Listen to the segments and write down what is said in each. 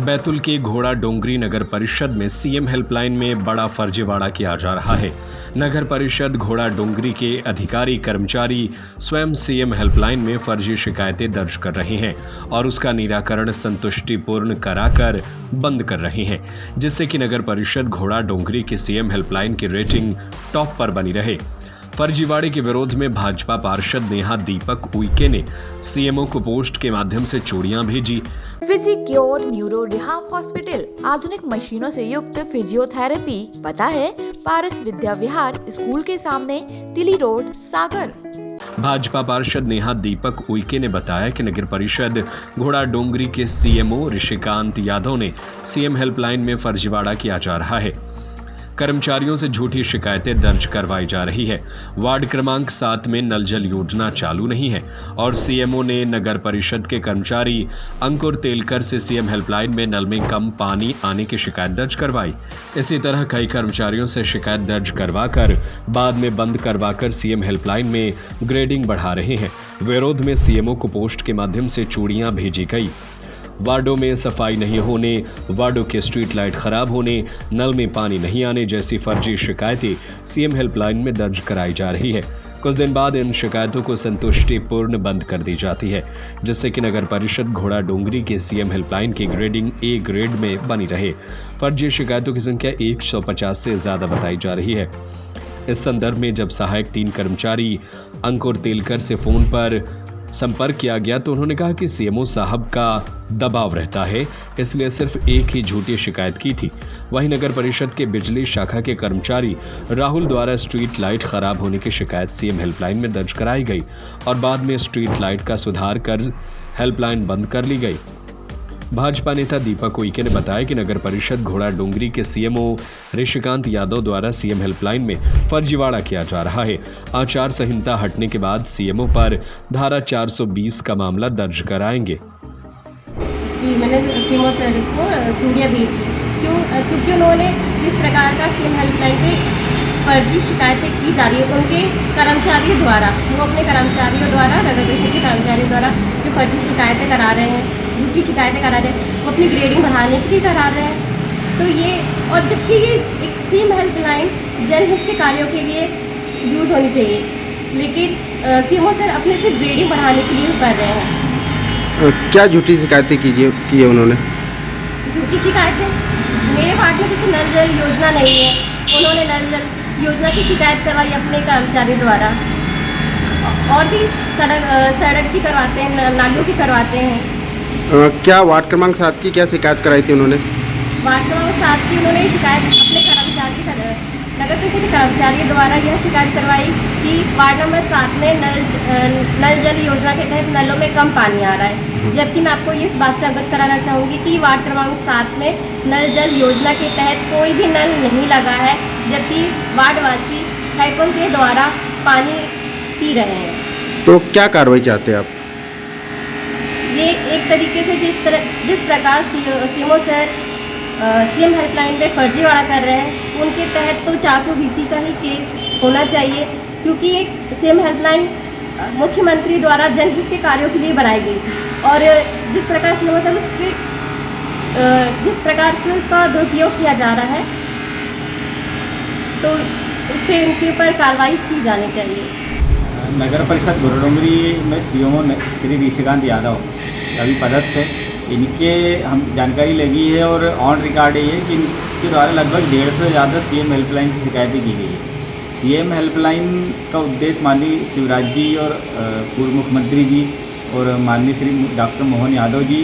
बैतूल के घोड़ा डोंगरी नगर परिषद में सीएम हेल्पलाइन में बड़ा फर्जीवाड़ा किया जा रहा है। नगर परिषद घोड़ा डोंगरी के अधिकारी कर्मचारी स्वयं सीएम हेल्पलाइन में फर्जी शिकायतें दर्ज कर रहे हैं और उसका निराकरण संतुष्टिपूर्ण कराकर बंद कर रहे हैं, जिससे कि नगर परिषद घोड़ा डोंगरी की सीएम हेल्पलाइन की रेटिंग टॉप पर बनी रहे। फर्जीवाड़े के विरोध में भाजपा पार्षद नेहा दीपक उइके ने सीएमओ को पोस्ट के माध्यम से चूड़ियां भेजी। फिजिक्योर न्यूरो रिहाब हॉस्पिटल आधुनिक मशीनों से युक्त फिजियोथेरेपी। पता है पारस विद्या विहार स्कूल के सामने, तिली रोड, सागर। भाजपा पार्षद नेहा दीपक उइके ने बताया कि नगर परिषद घोड़ा डोंगरी के सीएमओ ऋषिकांत यादव ने सीएम हेल्पलाइन में फर्जीवाड़ा किया जा रहा है। कर्मचारियों से झूठी शिकायतें दर्ज करवाई जा रही है। वार्ड क्रमांक 7 में नल जल योजना चालू नहीं है और सीएमओ ने नगर परिषद के कर्मचारी अंकुर तेलकर से सीएम हेल्पलाइन में नल में कम पानी आने की शिकायत दर्ज करवाई। इसी तरह कई कर्मचारियों से शिकायत दर्ज करवाकर बाद में बंद करवाकर सीएम हेल्पलाइन में ग्रेडिंग बढ़ा रहे हैं। विरोध में सीएमओ को पोस्ट के माध्यम से चूड़ियां भेजी गई। वार्डों में सफाई नहीं होने, वार्डों के स्ट्रीट लाइट खराब होने, नल में पानी नहीं आने जैसी फर्जी शिकायतें सीएम हेल्पलाइन में दर्ज कराई जा रही है। कुछ दिन बाद इन शिकायतों को संतुष्टिपूर्ण बंद कर दी जाती है, जिससे कि नगर परिषद घोड़ा डोंगरी के सीएम हेल्पलाइन की ग्रेडिंग ए ग्रेड में बनी रहे। फर्जी शिकायतों की संख्या 150 से ज्यादा बताई जा रही है। इस संदर्भ में जब सहायक 3 कर्मचारी अंकुर तेलकर से फोन पर संपर्क किया गया तो उन्होंने कहा कि सीएमओ साहब का दबाव रहता है, इसलिए सिर्फ एक ही झूठी शिकायत की थी। वहीं नगर परिषद के बिजली शाखा के कर्मचारी राहुल द्वारा स्ट्रीट लाइट खराब होने की शिकायत सीएम हेल्पलाइन में दर्ज कराई गई और बाद में स्ट्रीट लाइट का सुधार कर हेल्पलाइन बंद कर ली गई। भाजपा नेता दीपक उइके ने बताया कि नगर परिषद घोड़ा डोंगरी के सीएमओ ऋषिकांत यादव द्वारा सीएम हेल्पलाइन में फर्जीवाड़ा किया जा रहा है। आचार संहिता हटने के बाद सीएमओ पर धारा 420 का मामला दर्ज कराएंगे। जी, मैंने सीएमओ सर को चूड़ियां भेजी क्योंकि उन्होंने जिस प्रकार का सीएम हेल्पलाइन पे फर्जी शिकायतें की जा रही है उनके कर्मचारियों द्वारा, वो अपने कर्मचारियों द्वारा, नगर परिषद के कर्मचारियों द्वारा जो फर्जी शिकायतें करा रहे हैं, झूठी शिकायतें करा रहे हैं, वो अपनी ग्रेडिंग बढ़ाने की करा रहे हैं। तो ये, और जबकि ये एक सीएम हेल्पलाइन जनहित के कार्यों के लिए यूज़ होनी चाहिए, लेकिन सीएमओ सर अपने से ग्रेडिंग बढ़ाने के लिए कर रहे हैं। क्या झूठी शिकायतें की है उन्होंने? झूठी शिकायतें मेरे वार्ड में जैसे नल जल योजना नहीं है, उन्होंने नल जल योजना की शिकायत करवाई अपने कर्मचारी द्वारा, और भी सड़क की करवाते हैं, नालियों की करवाते हैं। क्या वार्ड क्रमांक 7 की क्या शिकायत कराई थी उन्होंने? वार्ड क्रमांक 7 की उन्होंने शिकायत अपने कर्मचारी नगर परिषद के कर्मचारियों द्वारा यह शिकायत करवाई कि वार्ड नंबर 7 में नल जल योजना के तहत नलों में कम पानी आ रहा है। जबकि मैं आपको इस बात से अवगत कराना चाहूँगी कि वार्ड क्रमांक 7 में नल जल योजना के तहत कोई भी नल नहीं लगा है, जबकि वार्डवासी हैंडपंप के द्वारा पानी पी रहे हैं। तो क्या कार्रवाई चाहते हैं आप? ये एक तरीके से जिस प्रकार सीएमओ सर सीएम हेल्पलाइन पे फर्जीवाड़ा कर रहे हैं, उनके तहत तो 420 का ही केस होना चाहिए, क्योंकि एक सीएम हेल्पलाइन मुख्यमंत्री द्वारा जनहित के कार्यों के लिए बनाई गई थी और जिस प्रकार सीएमओ सर जिस प्रकार से उसका दुरुपयोग किया जा रहा है, तो उस पर उनके ऊपर कार्रवाई की जानी चाहिए। नगर परिषद घोड़ा डोंगरी में सीएमओ श्री ऋषिकांत यादव अभी पदस्थ है। इनके हम जानकारी लगी है और ऑन रिकॉर्ड है कि इनके द्वारा लगभग 150 से ज़्यादा सीएम हेल्पलाइन की शिकायतें की गई है। सीएम हेल्पलाइन का उद्देश्य माननीय शिवराज जी और पूर्व मुख्यमंत्री जी और माननीय श्री डॉक्टर मोहन यादव जी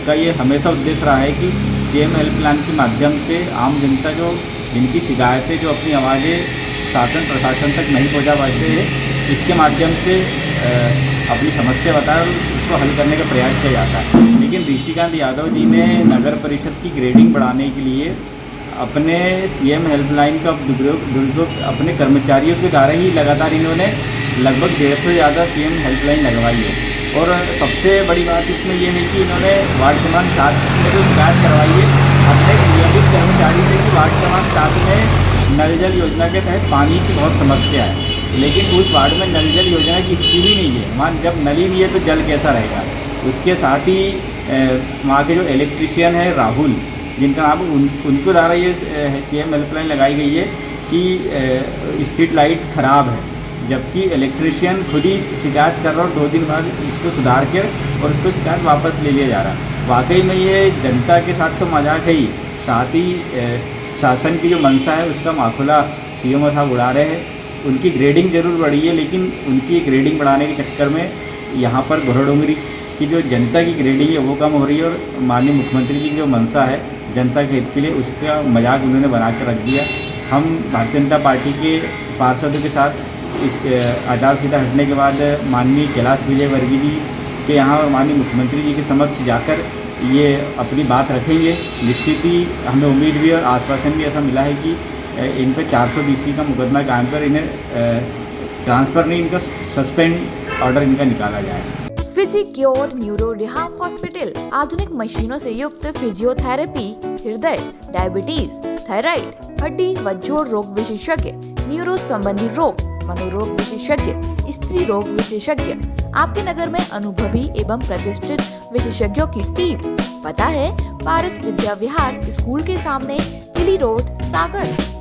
का ये हमेशा उद्देश्य रहा है कि सीएम हेल्पलाइन के माध्यम से आम जनता जो जिनकी शिकायतें जो अपनी आवाज़ें शासन प्रशासन तक नहीं पहुँचा पाते हैं, इसके माध्यम से अपनी समस्या बताकर उसको हल करने का प्रयास किया जाता है। लेकिन ऋषिकांत यादव जी ने नगर परिषद की ग्रेडिंग बढ़ाने के लिए अपने सीएम हेल्पलाइन का दुरुपयोग अपने कर्मचारियों के द्वारा ही लगातार इन्होंने लगभग 150 से ज़्यादा सीएम हेल्पलाइन लगवाई है। और सबसे बड़ी बात इसमें ये है कि इन्होंने वार्ड क्रमांक 7 में जो शिकायत करवाई है अपने नियमित कर्मचारी से कि वार्ड क्रमांक 7 में नल जल योजना के तहत पानी की बहुत समस्या है, लेकिन उस वार्ड में नल जल योजना की स्कीम ही नहीं है। मान जब नल ही नहीं है तो जल कैसा रहेगा। उसके साथ ही वहाँ के जो इलेक्ट्रिशियन है राहुल, जिनका नाम उनके द्वारा ये CM हेल्पलाइन लगाई गई है कि स्ट्रीट लाइट ख़राब है, जबकि इलेक्ट्रिशियन खुद ही शिकायत कर रहा और 2 दिन बाद इसको सुधार कर और उसको शिकायत वापस ले लिया जा रहा। वाकई में ये जनता के साथ तो मजाक है ही, साथ ही शासन की जो मंशा है उसका माखुला CMO साहब उड़ा रहे हैं। उनकी ग्रेडिंग जरूर बढ़ी है, लेकिन उनकी ग्रेडिंग बढ़ाने के चक्कर में यहाँ पर घोड़ाडोंगरी की जो जनता की ग्रेडिंग है वो कम हो रही है, और माननीय मुख्यमंत्री जी की जो मंशा है जनता के हित के लिए, उसका मजाक उन्होंने बना कर रख दिया। हम भारतीय जनता पार्टी के पार्षदों के साथ इस आचार संहिता हटने के बाद माननीय कैलाश विजयवर्गीय जी के यहाँ और माननीय मुख्यमंत्री जी के समक्ष जाकर ये अपनी बात रखेंगे। निश्चित ही हमें उम्मीद भी और आश्वासन भी ऐसा मिला है कि इन पर 420 का मुकदमा कायम कर इन्हें ट्रांसफ़र नहीं, इनका सस्पेंड ऑर्डर इनका निकाला जाए। फिजिक्योर न्यूरो रिहाब हॉस्पिटल आधुनिक मशीनों से युक्त फिजियोथेरेपी, हृदय, डायबिटीज, थायराइड, हड्डी व जोड़ रोग विशेषज्ञ, न्यूरो संबंधी रोग, मनोरोग विशेषज्ञ, स्त्री रोग विशेषज्ञ, आपके नगर में अनुभवी एवं प्रतिष्ठित विशेषज्ञों की टीम। पता है पारस विद्या विहार स्कूल के सामने, तिली रोड, सागर।